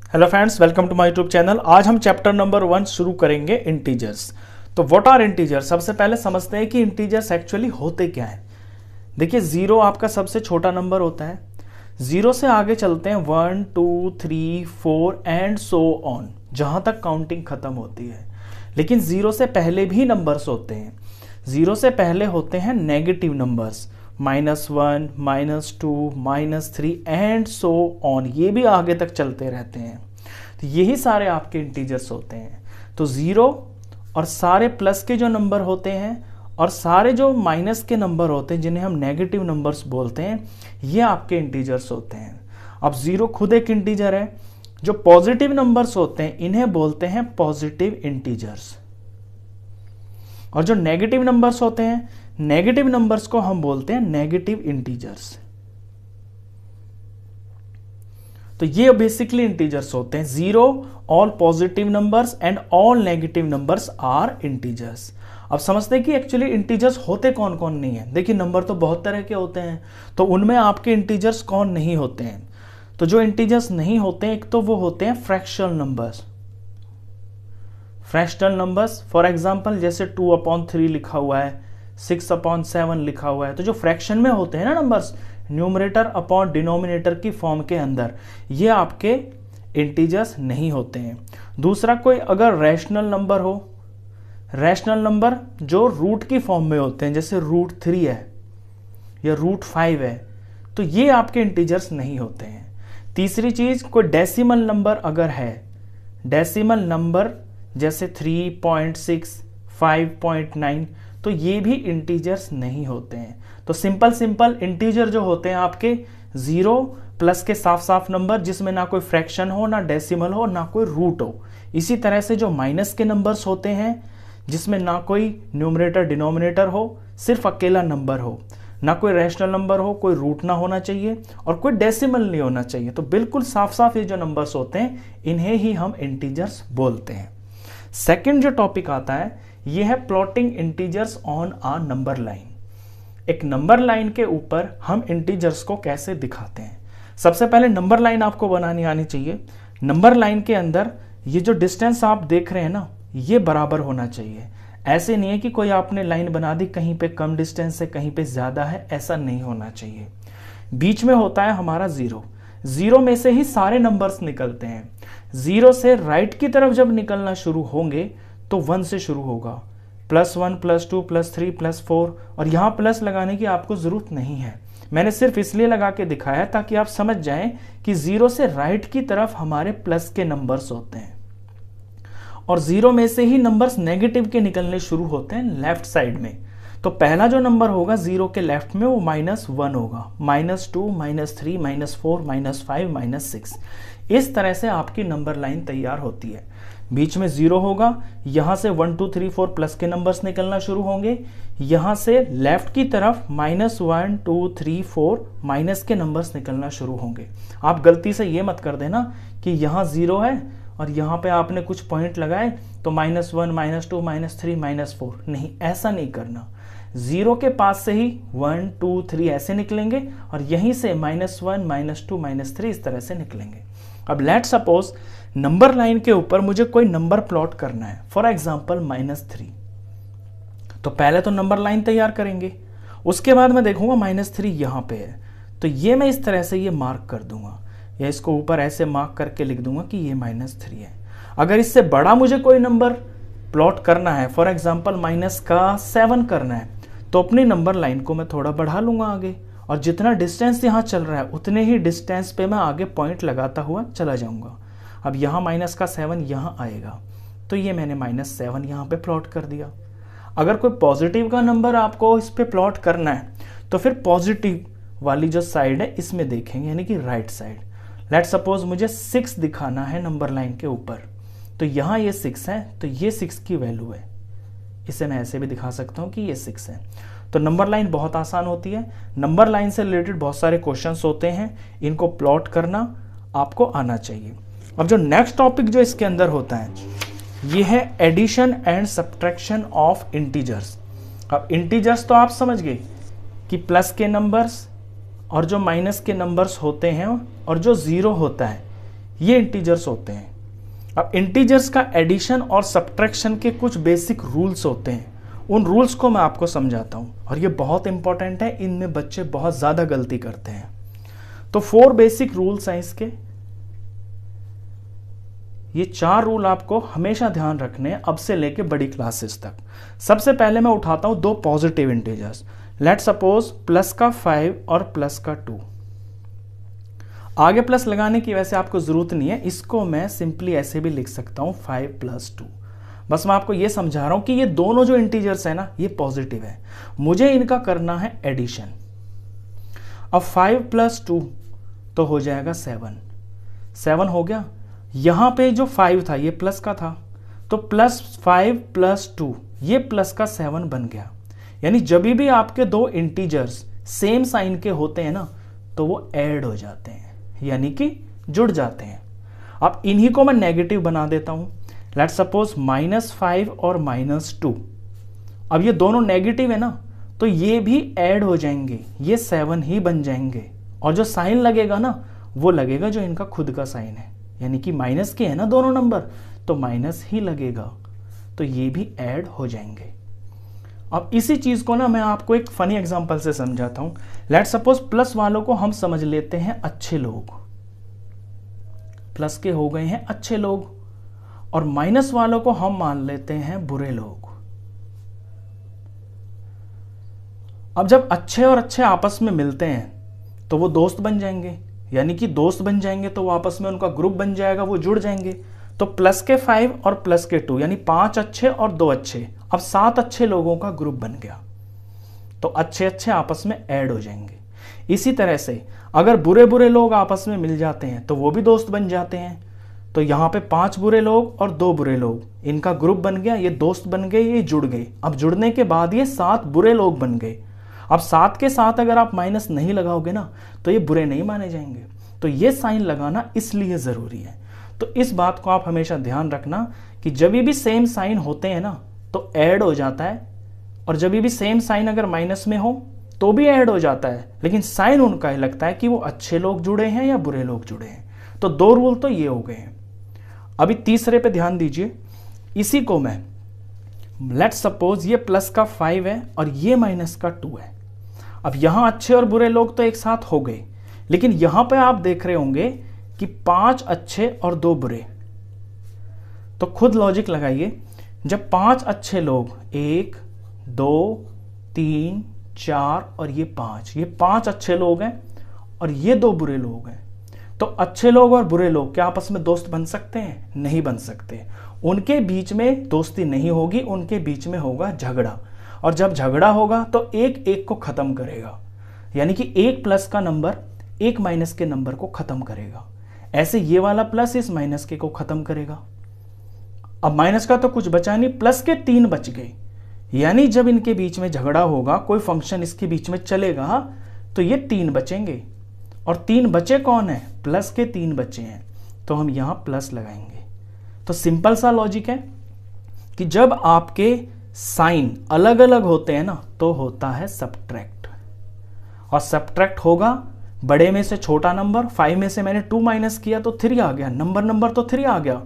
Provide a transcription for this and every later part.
Hello friends, welcome to my YouTube channel. आज हम chapter number 1 शुरू करेंगे, इंटीजर्स। तो व्हाट आर इंटीजर्स? सबसे पहले समझते हैं कि इंटीजर्स एक्चुअली होते क्या हैं। देखिए, जीरो आपका सबसे छोटा नंबर होता है। जीरो से आगे चलते हैं 1 2 3 4 एंड सो ऑन, जहां तक काउंटिंग खत्म होती है। लेकिन जीरो से पहले भी नंबर्स होते हैं। जीरो से पहले होते हैं negative numbers, -1, -2, -3 and so on. ये भी आगे तक चलते रहते हैं। तो यही सारे आपके इंटीजर्स होते हैं। तो जीरो और सारे प्लस के जो नंबर होते हैं और सारे जो माइनस के नंबर होते हैं, जिन्हें हम नेगेटिव नंबर्स बोलते हैं, ये आपके इंटीजर्स होते हैं। अब जीरो खुद एक इंटीजर है। जो पॉजिटिव नंबर्स होते हैं इन्हें बोलते हैं पॉजिटिव इंटीजर्स, और जो नेगेटिव नंबर्स होते हैं, नेगेटिव नंबर्स को हम बोलते हैं नेगेटिव इंटीजर्स। तो ये बेसिकली इंटीजर्स होते हैं। Zero, all positive numbers and all negative numbers are integers. अब समझते हैं कि एक्चुअली इंटीजर्स होते कौन कौन नहीं है। देखिए, नंबर तो बहुत तरह के होते हैं, तो उनमें आपके इंटीजर्स कौन नहीं होते हैं। तो जो इंटीजर्स नहीं होते हैं, एक तो वो होते हैं fractional numbers. Fractional numbers for example जैसे 2/3 लिखा हुआ है, 6/7 लिखा हुआ है। तो जो फ्रैक्शन में होते हैं ना नंबर्स, न्यूमरेटर अपॉन डिनोमिनेटर की फॉर्म के अंदर, ये आपके इंटीजर्स नहीं होते हैं। दूसरा, कोई अगर रैशनल नंबर हो, रैशनल नंबर जो रूट की फॉर्म में होते हैं, जैसे √3 है या √5 है, तो ये आपके इंटीजर्स नहीं होते हैं। तीसरी चीज, कोई डेसिमल नंबर अगर है, डेसिमल नंबर जैसे 3.6, 5.9, तो ये भी इंटीजर्स नहीं होते हैं। तो सिंपल इंटीजर जो होते हैं आपके, जीरो प्लस के साफ साफ नंबर जिसमें ना कोई फ्रैक्शन हो, ना डेसिमल हो, ना कोई रूट हो। इसी तरह से जो माइनस के नंबर्स होते हैं, जिसमें ना कोई न्यूमरेटर डिनोमिनेटर हो, सिर्फ अकेला नंबर हो, ना कोई रैशनल नंबर हो, कोई रूट ना होना चाहिए और कोई डेसिमल नहीं होना चाहिए। तो बिल्कुल साफ साफ ये जो नंबर्स होते हैं, इन्हें ही हम इंटीजर्स बोलते हैं। सेकंड जो टॉपिक आता है, ये है plotting integers on a number line. एक नंबर लाइन के ऊपर हम इंटीजर्स को कैसे दिखाते हैं। सबसे पहले नंबर लाइन आपको बनानी आनी चाहिए। नंबर लाइन के अंदर ये जो डिस्टेंस आप देख रहे हैं ना, ये बराबर होना चाहिए। ऐसे नहीं है कि कोई आपने लाइन बना दी, कहीं पे कम डिस्टेंस है, कहीं पे ज्यादा है, ऐसा नहीं होना चाहिए। बीच में होता है हमारा जीरो। जीरो में से ही सारे नंबर्स निकलते हैं। जीरो से राइट की तरफ जब निकलना शुरू होंगे तो 1 से शुरू होगा, +1, +2, +3, +4, और यहां प्लस लगाने की आपको जरूरत नहीं है। मैंने सिर्फ इसलिए लगा के दिखाया ताकि आप समझ जाएं कि जीरो से राइट की तरफ हमारे प्लस के नंबर्स होते हैं, और जीरो में से ही नंबर्स नेगेटिव के निकलने शुरू होते हैं लेफ्ट साइड में। तो पहला जो नंबर होगा जीरो के लेफ्ट में, वो -1 होगा, -2, -3, -4, -5, -6। इस तरह से आपकी नंबर लाइन तैयार होती है। बीच में जीरो होगा, यहां से 1 2 3 4 प्लस के नंबर्स निकलना शुरू होंगे। यहां से लेफ्ट की तरफ -1 2 3 4 माइनस के नंबर्स निकलना शुरू होंगे। आप गलती से ये मत कर देना कि यहां जीरो है और यहां पे आपने कुछ पॉइंट लगाए तो -1 -2 -3 -4, नहीं, ऐसा नहीं करना। जीरो के पास से ही 1 2 3 ऐसे निकलेंगे और यहीं से -1 -2 -3 इस तरह से निकलेंगे। अब लेट सपोज नंबर लाइन के ऊपर मुझे कोई नंबर प्लॉट करना है, फॉर एग्जांपल -3। तो पहले तो नंबर लाइन तैयार करेंगे, उसके बाद मैं देखूंगा -3 यहां पे है, तो ये मैं इस तरह से ये मार्क कर दूंगा, या इसको ऊपर ऐसे मार्क करके लिख दूंगा कि ये -3 है। अगर इससे बड़ा मुझे कोई नंबर प्लॉट करना है, फॉर एग्जांपल -7 करना है, तो अपनी नंबर लाइन को मैं थोड़ा बढ़ा लूंगा आगे, और जितना डिस्टेंस यहाँ चल रहा है उतने ही डिस्टेंस पे मैं आगे पॉइंट लगाता हुआ चला जाऊंगा। अब यहाँ -7 यहाँ आएगा, तो ये मैंने -7 यहाँ पे प्लॉट कर दिया। अगर कोई पॉजिटिव का नंबर आपको इस पे प्लॉट करना है, तो फिर पॉजिटिव वाली जो साइड है इसमें देखेंगे, यानी कि राइट साइड। लेट सपोज मुझे 6 दिखाना है नंबर लाइन के ऊपर, तो यहाँ ये 6 है, तो ये 6 की वैल्यू है। इसे मैं ऐसे भी दिखा सकता हूँ कि ये 6 है। तो नंबर लाइन बहुत आसान होती है। नंबर लाइन से रिलेटेड बहुत सारे क्वेश्चंस होते हैं, इनको प्लॉट करना आपको आना चाहिए। अब जो नेक्स्ट टॉपिक जो इसके अंदर होता है, ये है addition and subtraction of integers. अब इंटीजर्स तो आप समझ गए कि प्लस के नंबर्स और जो माइनस के नंबर्स होते हैं और जो जीरो होता है, ये इंटीजर्स होते हैं। अब इंटीजर्स का एडिशन और सब्ट्रैक्शन के कुछ बेसिक रूल्स होते हैं, उन रूल्स को मैं आपको समझाता हूं और ये बहुत इंपॉर्टेंट है, इनमें बच्चे बहुत ज़्यादा गलती करते हैं। तो 4 बेसिक रूल्स हैं इसके। ये 4 रूल आपको हमेशा ध्यान रखने हैं अब से लेके बड़ी क्लासेस तक। सबसे पहले मैं उठाता हूं 2 positive integers. Let suppose plus का 5 और प्लस का 2। आगे प्लस लगाने की वैसे आपको जरूरत नहीं है, इसको मैं सिंपली ऐसे भी लिख सकता हूं 5 + 2। बस मैं आपको ये समझा रहा हूं कि ये दोनों जो इंटीजर्स है ना ये पॉजिटिव है, मुझे इनका करना है एडिशन। अब 5 + 2 तो हो जाएगा 7 हो गया। यहां पे जो 5 था ये प्लस का था, तो +5 + 2 ये प्लस का 7 बन गया। यानी जब भी आपके दो इंटीजर्स सेम साइन के होते हैं ना तो वो ऐड हो जाते हैं, यानी कि जुड़ जाते हैं। अब इन्हीं को मैं नेगेटिव बना देता हूं। लेट सपोज -5 और -2। अब ये दोनों नेगेटिव है ना, तो ये भी ऐड हो जाएंगे, ये 7 ही बन जाएंगे। और जो साइन लगेगा ना वो लगेगा जो इनका खुद का साइन है, यानी कि माइनस के है ना दोनों नंबर, तो माइनस ही लगेगा, तो ये भी ऐड हो जाएंगे। अब इसी चीज को ना मैं आपको एक फनी एग्जांपल से समझाता हूं। लेट सपोज प्लस वालों को हम समझ लेते हैं अच्छे लोग, प्लस के हो गए हैं अच्छे लोग, और माइनस वालों को हम मान लेते हैं बुरे लोग। अब जब अच्छे और अच्छे आपस में मिलते हैं तो वो दोस्त बन जाएंगे, यानी कि दोस्त बन जाएंगे तो वो आपस में उनका ग्रुप बन जाएगा, वो जुड़ जाएंगे। तो प्लस के 5 और प्लस के 2 यानी 5 अच्छे और 2 अच्छे, अब 7 अच्छे लोगों का ग्रुप बन गया। तो अच्छे अच्छे आपस में ऐड हो जाएंगे। इसी तरह से अगर बुरे बुरे लोग आपस में मिल जाते हैं तो वो भी दोस्त बन जाते हैं। तो यहाँ पे 5 बुरे लोग और 2 बुरे लोग, इनका ग्रुप बन गया, ये दोस्त बन गए, ये जुड़ गए। अब जुड़ने के बाद ये 7 बुरे लोग बन गए। अब 7 के साथ अगर आप माइनस नहीं लगाओगे ना तो ये बुरे नहीं माने जाएंगे। तो ये साइन लगाना इसलिए जरूरी है। तो इस बात को आप हमेशा ध्यान रखना कि जब भी सेम साइन होते हैं ना तो ऐड हो जाता है, और जब भी सेम साइन अगर माइनस में हो तो भी ऐड हो जाता है, लेकिन साइन उनका ही लगता है कि वो अच्छे लोग जुड़े हैं या बुरे लोग जुड़े हैं। तो 2 रूल तो ये हो गए हैं। अभी तीसरे पे ध्यान दीजिए। इसी को मैं लेट सपोज ये प्लस का 5 है और ये माइनस का 2 है। अब यहां अच्छे और बुरे लोग तो एक साथ हो गए, लेकिन यहां पे आप देख रहे होंगे कि 5 अच्छे और 2 बुरे। तो खुद लॉजिक लगाइए, जब 5 अच्छे लोग 1 2 3 4 और ये 5, ये 5 अच्छे लोग हैं और ये 2 बुरे लोग हैं, तो अच्छे लोग और बुरे लोग क्या आपस में दोस्त बन सकते हैं? नहीं बन सकते। उनके बीच में दोस्ती नहीं होगी, उनके बीच में होगा झगड़ा, और जब झगड़ा होगा तो एक एक को खत्म करेगा, यानी कि 1 प्लस का नंबर 1 माइनस के नंबर को खत्म करेगा। ऐसे ये वाला प्लस इस माइनस के को खत्म करेगा। अब माइनस का तो कुछ बचा नहीं, प्लस के 3 बच गए, यानी जब इनके बीच में झगड़ा होगा, कोई फंक्शन इसके बीच में चलेगा, तो ये 3 बचेंगे। और 3 बचे कौन है? प्लस के 3 बचे हैं, तो हम यहां प्लस लगाएंगे। तो सिंपल सा लॉजिक है कि जब आपके साइन अलग अलग होते हैं ना तो होता है सब्ट्रैक्ट, और सब्ट्रैक्ट होगा बड़े में से छोटा नंबर। 5 में से मैंने 2 माइनस किया तो 3 आ गया, नंबर तो 3 आ गया।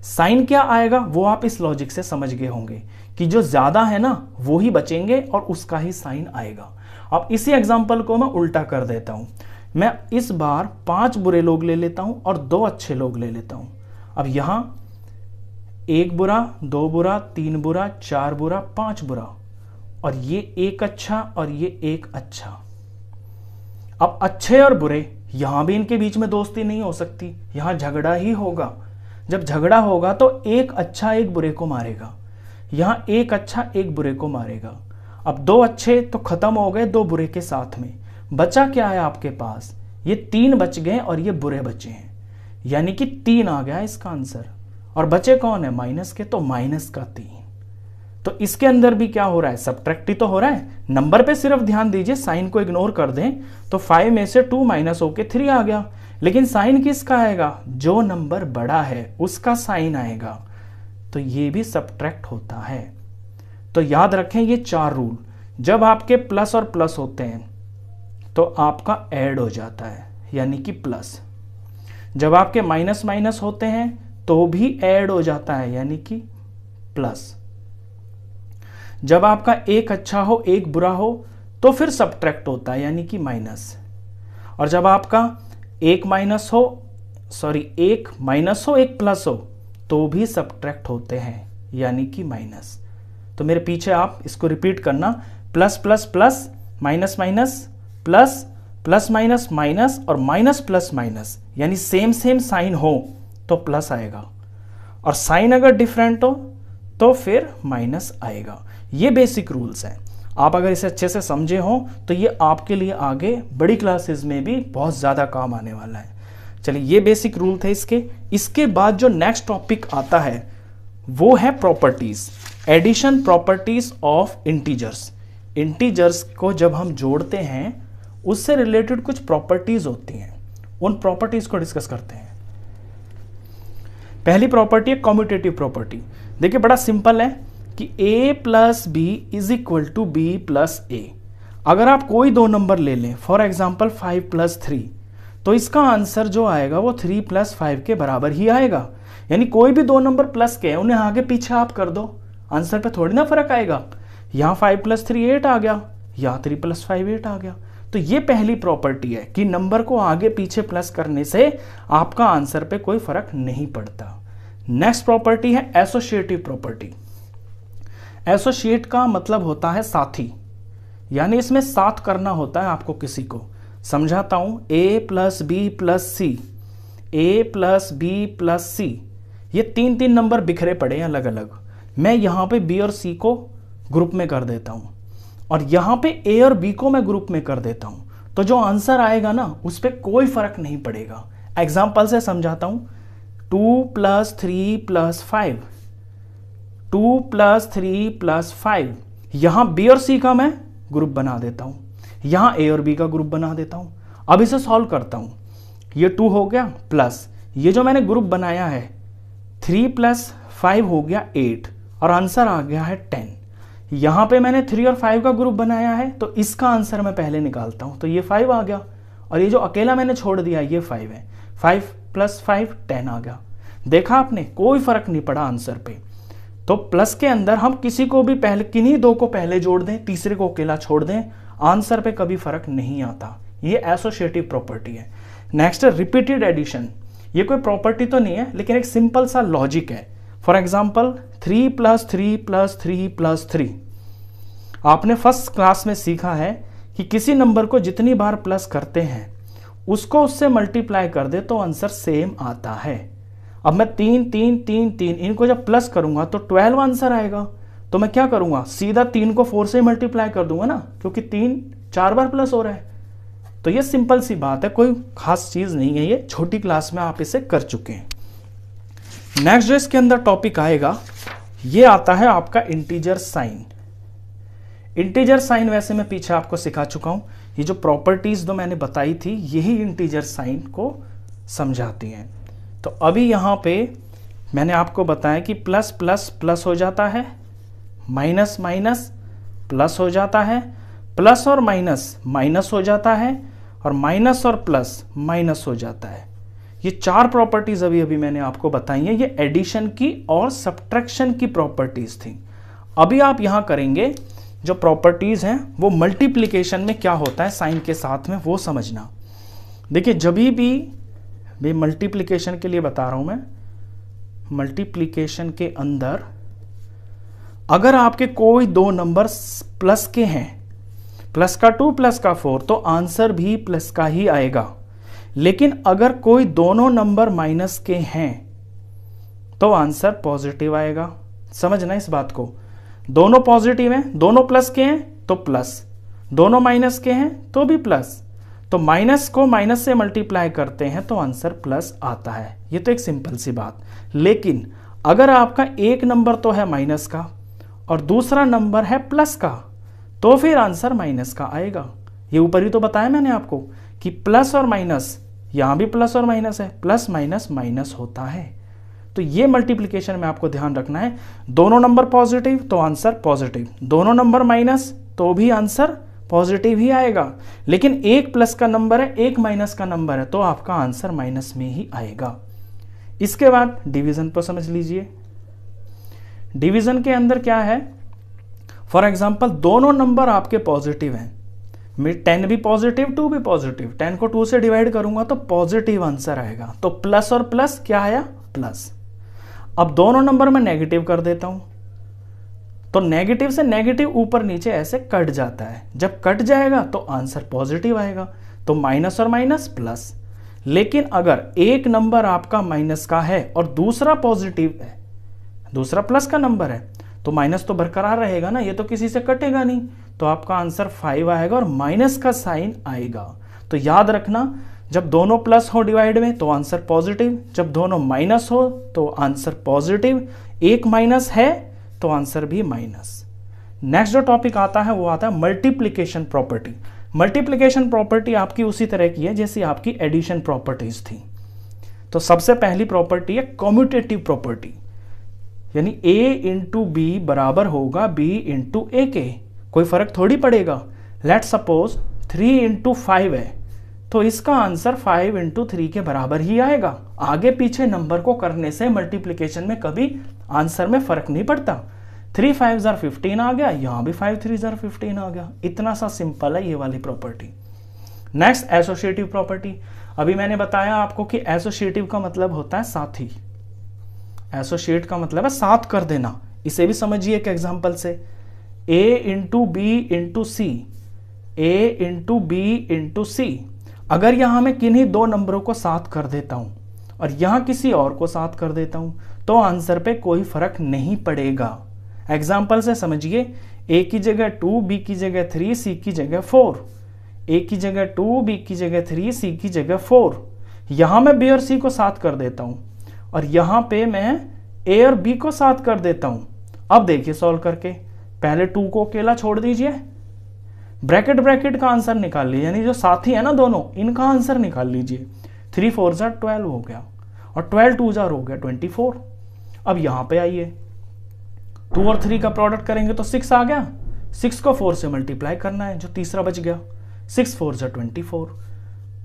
साइन क्या आएगा वो आप इस लॉजिक से समझ गए होंगे कि जो ज्यादा है ना वो ही बचेंगे और उसका ही साइन आएगा। अब इसी एग्जांपल को मैं उल्टा कर देता हूं। मैं इस बार 5 बुरे लोग ले लेता हूं और 2 अच्छे लोग ले लेता हूं। अब यहां 1 बुरा 2 बुरा 3 बुरा 4 बुरा 5 बुरा, और ये 1 अच्छा और ये 1 अच्छा। अब अच्छे और बुरे, यहां भी इनके बीच में दोस्ती नहीं हो सकती, यहां झगड़ा ही होगा। जब झगड़ा होगा तो 1 अच्छा 1 बुरे को मारेगा, यहां 1 अच्छा 1 बुरे को मारेगा। अब 2 अच्छे तो खत्म हो गए 2 बुरे के साथ में, बचा क्या है आपके पास? ये 3 बच गए और ये बुरे बचे हैं, यानी कि 3 आ गया इसका आंसर। और बचे कौन है? माइनस के, तो माइनस का 3। तो इसके अंदर भी क्या हो रहा है? सब्ट्रैक्ट ही तो हो रहा है। नंबर पे सिर्फ ध्यान दीजिए, साइन को इग्नोर कर दें तो 5 में से 2 माइनस होके 3 आ गया, लेकिन साइन किसका आएगा? जो नंबर बड़ा है उसका साइन आएगा, तो ये भी सब्ट्रैक्ट होता है। तो याद रखें ये 4 रूल। जब आपके प्लस और प्लस होते हैं तो आपका ऐड हो जाता है, यानी कि प्लस। जब आपके माइनस माइनस होते हैं तो भी ऐड हो जाता है, यानी कि प्लस। जब आपका एक अच्छा हो एक बुरा हो तो फिर सब्ट्रैक्ट होता है, यानी कि माइनस। और जब आपका एक माइनस हो एक प्लस हो तो भी सब्ट्रैक्ट होते हैं, यानी कि माइनस। तो मेरे पीछे आप इसको रिपीट करना, plus plus plus, minus minus, plus plus minus minus, और माइनस प्लस माइनस, यानी सेम सेम साइन हो तो प्लस आएगा, और साइन अगर डिफरेंट हो तो फिर माइनस आएगा। ये बेसिक रूल्स हैं। आप अगर इसे अच्छे से समझे हो तो ये आपके लिए आगे बड़ी क्लासेस में भी बहुत ज़्यादा काम आने वाला है। चलिए, ये बेसिक रूल थे इसके बाद जो नेक्स्ट टॉपिक आता है वो है properties, addition properties of integers. Integers को जब हम जोड़ते हैं उससे रिलेटेड कुछ प्रॉपर्टीज होती हैं, उन प्रॉपर्टीज को डिस्कस करते हैं। पहली प्रॉपर्टी है कॉम्यूटेटिव प्रॉपर्टी। देखिए, बड़ा सिंपल है कि a plus B is equal to B plus A. अगर आप कोई दो नंबर ले लें, फॉर एग्जाम्पल 5 प्लस 3, तो इसका आंसर जो आएगा वो 3 प्लस 5 के बराबर ही आएगा। यानी कोई भी दो नंबर प्लस के हैं, उन्हें आगे पीछे आप कर दो, आंसर पे थोड़ी ना फर्क आएगा। यहाँ 5 प्लस 3 8 आ गया, यहाँ 3 प्लस 5 8 आ गया। तो ये पहली प्रॉपर्टी है कि नंबर को आगे पीछे प्लस करने से आपका आंसर पे कोई फर्क नहीं पड़ता। नेक्स्ट प्रॉपर्टी है एसोसिएटिव प्रॉपर्टी। एसोसिएट का मतलब होता है साथी, यानी इसमें साथ करना होता है आपको किसी को। समझाता हूं, a plus B plus C, A plus B plus C, ये तीन तीन नंबर बिखरे पड़े हैं अलग अलग। मैं यहां पे b और c को ग्रुप में कर देता हूं, और यहां पे a और b को मैं ग्रुप में कर देता हूं, तो जो आंसर आएगा ना उस पर कोई फर्क नहीं पड़ेगा। एग्जाम्पल से समझाता हूं, 2 प्लस 3 प्लस 5, 2 प्लस 3 प्लस 5, यहां b और c का मैं ग्रुप बना देता हूं, यहां a और b का ग्रुप बना देता हूं। अब इसे सॉल्व करता हूं, ये 2 हो गया प्लस ये जो मैंने ग्रुप बनाया है 3 प्लस 5 हो गया 8, और आंसर आ गया है 10। यहां पे मैंने 3 और 5 का ग्रुप बनाया है, तो इसका आंसर मैं पहले निकालता हूं, तो ये 5 आ गया, और ये जो अकेला मैंने छोड़ दिया ये 5 है। 5 प्लस 5 10 आ गया। देखा आपने, कोई फर्क नहीं पड़ा आंसर पे। तो प्लस के अंदर हम किसी को भी पहले, किन्हीं दो को पहले जोड़ दें, तीसरे को अकेला छोड़ दें, आंसर पे कभी फर्क नहीं आता। ये एसोसिएटिव प्रॉपर्टी है। नेक्स्ट है रिपीटेड एडिशन। ये कोई प्रॉपर्टी तो नहीं है, लेकिन एक सिंपल सा लॉजिक है। For example 3 plus 3 plus 3 plus 3। आपने फर्स्ट क्लास में सीखा है कि किसी नंबर को जितनी बार प्लस करते हैं उसको उससे मल्टीप्लाई कर दे तो आंसर सेम आता है। अब मैं 3 3 3 3 इनको जब प्लस करूंगा तो 12 आंसर आएगा। तो मैं क्या करूंगा, सीधा 3 को 4 से मल्टीप्लाई कर दूंगा ना, क्योंकि 3 4 बार प्लस हो रहा है। तो ये सिंपल सी बात है, कोई खास चीज नहीं है, ये छोटी क्लास में आप इसे कर चुके हैं। नेक्स्ट जो इसके अंदर टॉपिक आएगा ये आता है आपका इंटीजर साइन। इंटीजर साइन वैसे मैं पीछे आपको सिखा चुका हूं। ये जो प्रॉपर्टीज जो मैंने बताई थी यही इंटीजर साइन को समझाती हैं। तो अभी यहां पे मैंने आपको बताया कि प्लस प्लस प्लस हो जाता है, माइनस माइनस प्लस हो जाता है, प्लस और माइनस माइनस हो जाता है, और माइनस और प्लस माइनस हो जाता है। ये 4 प्रॉपर्टीज अभी अभी मैंने आपको बताई हैं। ये एडिशन की और सब्ट्रैक्शन की प्रॉपर्टीज थी। अभी आप यहां करेंगे जो प्रॉपर्टीज हैं वो मल्टीप्लिकेशन में क्या होता है साइन के साथ में, वो समझना। देखिए, जब भी मल्टीप्लिकेशन के लिए बता रहा हूं मैं, मल्टीप्लिकेशन के अंदर अगर आपके कोई दो नंबर प्लस के हैं, प्लस का 2 प्लस का 4, तो आंसर भी प्लस का ही आएगा। लेकिन अगर कोई दोनों नंबर माइनस के हैं तो आंसर पॉजिटिव आएगा। समझना इस बात को, दोनों पॉजिटिव हैं, दोनों प्लस के हैं तो प्लस, दोनों माइनस के हैं तो भी प्लस। तो माइनस को माइनस से मल्टीप्लाई करते हैं तो आंसर प्लस आता है। ये तो एक सिंपल सी बात। लेकिन अगर आपका एक नंबर तो है माइनस का और दूसरा नंबर है प्लस का, तो फिर आंसर माइनस का आएगा। ये ऊपर ही तो बताया मैंने आपको कि प्लस और माइनस, यहां भी प्लस और माइनस है, प्लस माइनस माइनस होता है। तो ये मल्टीप्लिकेशन में आपको ध्यान रखना है। दोनों नंबर पॉजिटिव तो आंसर पॉजिटिव, दोनों नंबर माइनस तो भी आंसर पॉजिटिव ही आएगा, लेकिन एक प्लस का नंबर है, एक माइनस का नंबर है, तो आपका आंसर माइनस में ही आएगा। इसके बाद डिवीजन पर समझ लीजिए। डिवीजन के अंदर क्या है, फॉर एग्जांपल दोनों नंबर आपके पॉजिटिव हैं, 10 भी पॉजिटिव 2 भी पॉजिटिव, 10 को 2 से डिवाइड करूंगा तो पॉजिटिव आंसर आएगा। तो प्लस और प्लस क्या आया, प्लस। अब दोनों नंबर मैं नेगेटिव कर देता हूं, तो नेगेटिव से नेगेटिव ऊपर नीचे ऐसे कट जाता है, जब कट जाएगा तो आंसर पॉजिटिव आएगा, तो माइनस और माइनस प्लस। लेकिन अगर एक नंबर आपका माइनस का है और दूसरा पॉजिटिव है, दूसरा प्लस का नंबर है, तो माइनस तो बरकरार रहेगा ना, ये तो किसी से कटेगा नहीं, तो आपका आंसर 5 आएगा और माइनस का साइन आएगा। तो याद रखना, जब दोनों प्लस हो डिवाइड में तो आंसर पॉजिटिव, जब दोनों माइनस हो तो आंसर पॉजिटिव, एक माइनस है तो आंसर भी माइनस। नेक्स्ट जो टॉपिक आता है वो आता है मल्टीप्लिकेशन प्रॉपर्टी। मल्टीप्लिकेशन प्रॉपर्टी आपकी उसी तरह की है जैसी आपकी एडिशन प्रॉपर्टीज थी। तो सबसे पहली प्रॉपर्टी है कम्यूटेटिव प्रॉपर्टी, यानी a इंटू बी बराबर होगा b इंटू ए के, कोई फर्क थोड़ी पड़ेगा। लेट सपोज 3 इंटू 5 है, तो इसका आंसर 5 इंटू 3 के बराबर ही आएगा। आगे पीछे नंबर को करने से मल्टीप्लिकेशन में कभी आंसर में फर्क नहीं पड़ता। 3 5 जार 15 आ गया, यहां भी 5 3 जार 15 आ गया। इतना सा सिंपल है ये वाली प्रॉपर्टी। Next associative property. अभी मैंने बताया आपको कि एसोसिएटिव का मतलब होता है साथी, एसोसिएट का मतलब है साथ कर देना। इसे भी समझिए एक एग्जांपल से, a into B into C, a into B into C. अगर यहां मैं किन्हीं दो नंबरों को साथ कर देता हूं और यहां किसी और को साथ कर देता हूं तो आंसर पे कोई फर्क नहीं पड़ेगा। एग्जाम्पल से समझिए, a की जगह 2, b की जगह 3, c की जगह 4, a की जगह 2, b की जगह 3, c की जगह 4। यहां मैं b और c को साथ कर देता हूं और यहां पे मैं a और b को साथ कर देता हूं। अब देखिए सॉल्व करके, पहले 2 को अकेला छोड़ दीजिए, ब्रैकेट ब्रैकेट का आंसर निकाल लीजिए, यानी जो साथी है ना दोनों, इनका आंसर निकाल लीजिए। 3 4 जार 12 हो गया और 12 2 जार हो गया 24। अब यहां पे आइए, 2 और 3 का प्रोडक्ट करेंगे तो 6 आ गया, 6 को 4 से मल्टीप्लाई करना है, जो तीसरा बच गया, 6 4 जार 24।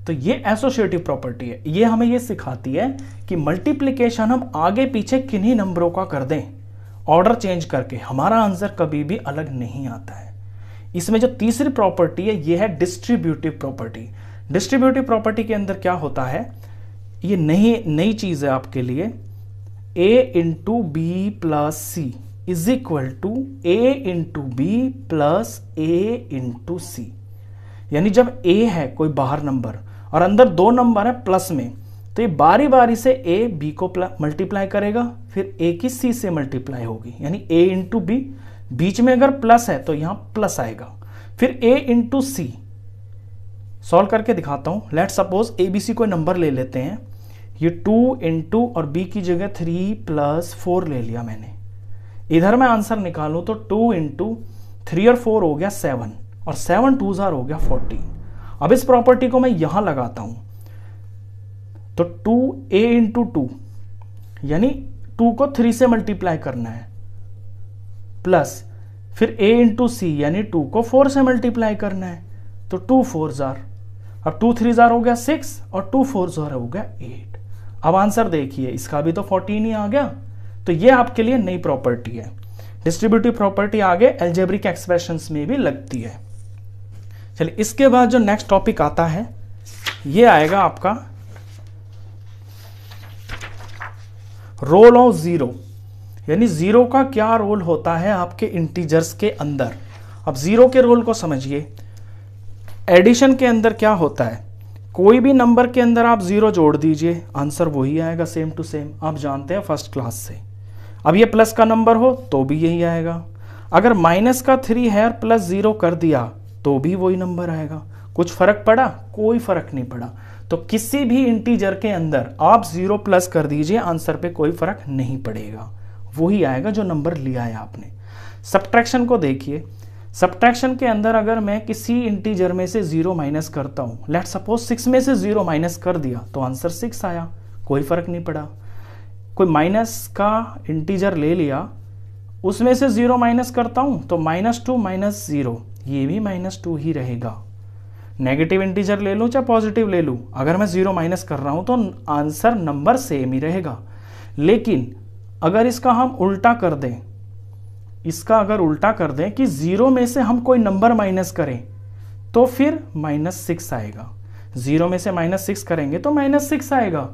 तो ये एसोसिएटिव प्रॉपर्टी है, ये हमें ये सिखाती है कि मल्टीप्लिकेशन हम आगे पीछे किन्हीं नंबरों का कर दें, ऑर्डर चेंज करके हमारा आंसर कभी भी अलग नहीं आता है। इसमें जो तीसरी प्रॉपर्टी है ये है डिस्ट्रीब्यूटिव प्रॉपर्टी। डिस्ट्रीब्यूटिव प्रॉपर्टी के अंदर क्या होता है, ये नई चीज है आपके लिए, a into B plus C is equal to a into B plus a into C. यानी जब a है कोई बाहर नंबर और अंदर दो नंबर है प्लस में, तो ये बारी बारी से a b को मल्टीप्लाई करेगा, फिर a की c से मल्टीप्लाई होगी, यानी a इंटू बी, बीच में अगर प्लस है तो यहां प्लस आएगा, फिर a इंटू सी। सॉल्व करके दिखाता हूं। लेट सपोज abc कोई नंबर ले लेते हैं, ये 2 इंटू और b की जगह 3 प्लस 4 ले लिया मैंने। इधर मैं आंसर निकालूं तो 2 इंटू 3 और 4 हो गया 7 और 7 2 जार हो गया 14। अब इस प्रॉपर्टी को मैं यहां लगाता हूं तो 2a इंटू 2, यानी 2 को 3 से मल्टीप्लाई करना है, प्लस फिर a इंटू सी, यानी 2 को 4 से मल्टीप्लाई करना है, तो 2 4 जार, अब 2 3 जार हो गया 6 और 2 4 जार हो गया 8। अब आंसर देखिए, इसका भी तो 14 ही आ गया। तो ये आपके लिए नई प्रॉपर्टी है। डिस्ट्रीब्यूटिव प्रॉपर्टी आगे अलजेब्रिक एक्सप्रेशंस में भी लगती है। चलिए, इसके बाद जो नेक्स्ट टॉपिक आता है ये आएगा आपका रोल ऑफ जीरो, यानी जीरो का क्या रोल होता है आपके इंटीजर्स के अंदर। अब जीरो के रोल को समझिए। एडिशन के अंदर क्या होता है, कोई भी नंबर के अंदर आप जीरो जोड़ दीजिए, आंसर वही आएगा, सेम टू सेम, आप जानते हैं फर्स्ट क्लास से। अब ये प्लस का नंबर हो तो भी यही आएगा, अगर माइनस का 3 है और प्लस 0 कर दिया तो भी वही नंबर आएगा। कुछ फर्क पड़ा? कोई फर्क नहीं पड़ा। तो किसी भी इंटीजर के अंदर आप 0 प्लस कर दीजिए, आंसर पे कोई फर्क नहीं पड़ेगा, वही आएगा जो नंबर लिया है आपने। सब्ट्रैक्शन को देखिए, सब्ट्रैक्शन के अंदर अगर मैं किसी इंटीजर में से 0 माइनस करता हूं, लेट सपोज 6 में से 0 माइनस कर दिया तो आंसर 6 आया, कोई फर्क नहीं पड़ा। कोई माइनस का इंटीजर ले लिया, उसमें से 0 माइनस करता हूं तो -2 -0, ये भी -2 ही रहेगा। नेगेटिव इंटीजर ले लूँ चाहे पॉजिटिव ले लूँ, अगर मैं 0 माइनस कर रहा हूँ तो आंसर नंबर सेम ही रहेगा। लेकिन अगर इसका हम उल्टा कर दें, इसका अगर उल्टा कर दें कि 0 में से हम कोई नंबर माइनस करें तो फिर -6 आएगा। 0 में से -6 करेंगे तो -6 आएगा।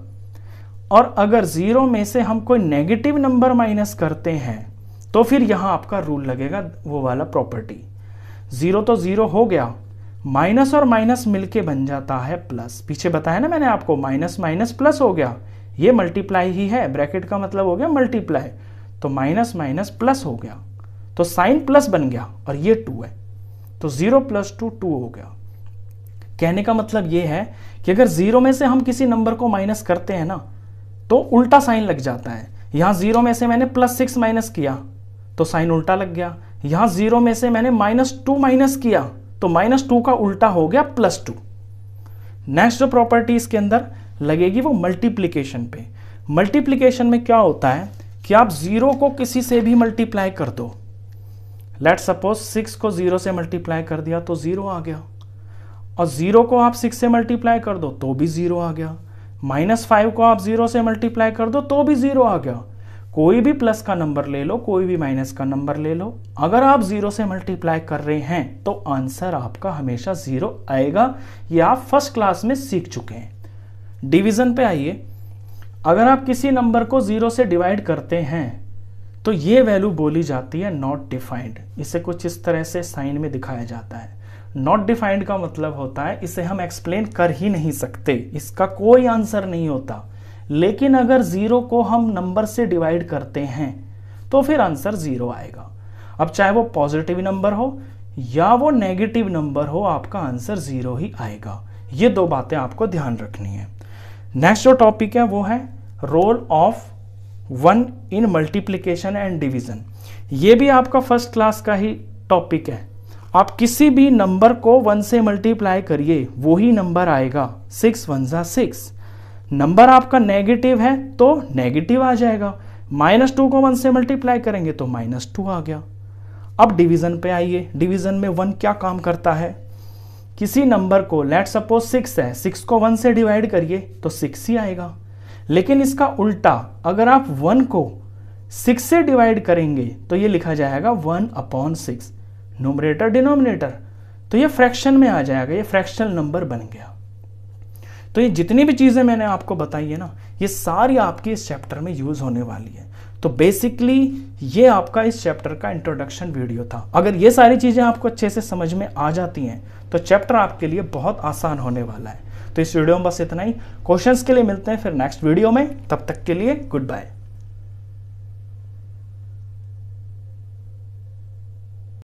और अगर 0 में से हम कोई नेगेटिव नंबर माइनस करते हैं तो फिर यहां आपका रूल लगेगा, वो वाला प्रॉपर्टी। 0 तो 0 हो गया, माइनस और माइनस मिलके बन जाता है प्लस। पीछे बताया ना मैंने आपको, माइनस माइनस प्लस हो गया, ये मल्टीप्लाई ही है, ब्रैकेट का मतलब हो गया मल्टीप्लाई। तो माइनस माइनस प्लस हो गया, तो साइन प्लस बन गया और ये 2 है, तो 0 + 2 2 हो गया। कहने का मतलब ये है कि अगर 0 में से हम किसी नंबर को माइनस करते हैं ना तो उल्टा साइन लग जाता है। यहां 0 में से मैंने +6 माइनस किया तो साइन उल्टा लग गया। यहां 0 में से मैंने -2 माइनस किया तो -2 का उल्टा हो गया +2। नेक्स्ट जो प्रॉपर्टी इसके अंदर लगेगी वो मल्टीप्लिकेशन पे। मल्टीप्लिकेशन में क्या होता है कि आप 0 को किसी से भी मल्टीप्लाई कर दो। लेट सपोज 6 को 0 से मल्टीप्लाई कर दिया तो 0 आ गया, और 0 को आप 6 से मल्टीप्लाई कर दो तो भी 0 आ गया। -5 को आप 0 से मल्टीप्लाई कर दो तो भी 0 आ गया। कोई भी प्लस का नंबर ले लो, कोई भी माइनस का नंबर ले लो, अगर आप 0 से मल्टीप्लाई कर रहे हैं तो आंसर आपका हमेशा 0 आएगा। ये आप फर्स्ट क्लास में सीख चुके हैं। डिवीजन पे आइए, अगर आप किसी नंबर को 0 से डिवाइड करते हैं तो ये वैल्यू बोली जाती है नॉट डिफाइंड। इसे कुछ इस तरह से साइन में दिखाया जाता है। नॉट डिफाइंड का मतलब होता है इसे हम एक्सप्लेन कर ही नहीं सकते, इसका कोई आंसर नहीं होता। लेकिन अगर 0 को हम नंबर से डिवाइड करते हैं तो फिर आंसर 0 आएगा। अब चाहे वो पॉजिटिव नंबर हो या वो नेगेटिव नंबर हो, आपका आंसर 0 ही आएगा। ये दो बातें आपको ध्यान रखनी है। नेक्स्ट जो टॉपिक है वो है role of 1 in multiplication and division. ये भी आपका फर्स्ट क्लास का ही टॉपिक है। आप किसी भी नंबर को 1 से मल्टीप्लाई करिए, वही नंबर आएगा। 6 × 1 = 6। नंबर आपका नेगेटिव है तो नेगेटिव आ जाएगा। -2 को 1 से मल्टीप्लाई करेंगे तो -2 आ गया। अब डिवीजन पे आइए। डिवीजन में 1 क्या काम करता है, किसी नंबर को, लेट सपोज 6 है, 6 को 1 से डिवाइड करिए तो 6 ही आएगा। लेकिन इसका उल्टा, अगर आप 1 को 6 से डिवाइड करेंगे तो ये लिखा जाएगा 1/6, न्यूमरेटर डिनोमिनेटर, तो ये फ्रैक्शन में आ जाएगा, ये फ्रैक्शनल नंबर बन गया। तो ये जितनी भी चीजें मैंने आपको बताई है ना, ये सारी आपकी इस चैप्टर में यूज होने वाली है। तो बेसिकली ये आपका इस चैप्टर का इंट्रोडक्शन वीडियो था। अगर ये सारी चीजें आपको अच्छे से समझ में आ जाती हैं तो चैप्टर आपके लिए बहुत आसान होने वाला है। तो इस वीडियो में बस इतना ही। क्वेश्चंस के लिए मिलते हैं फिर नेक्स्ट वीडियो में, तब तक के लिए गुड बाय।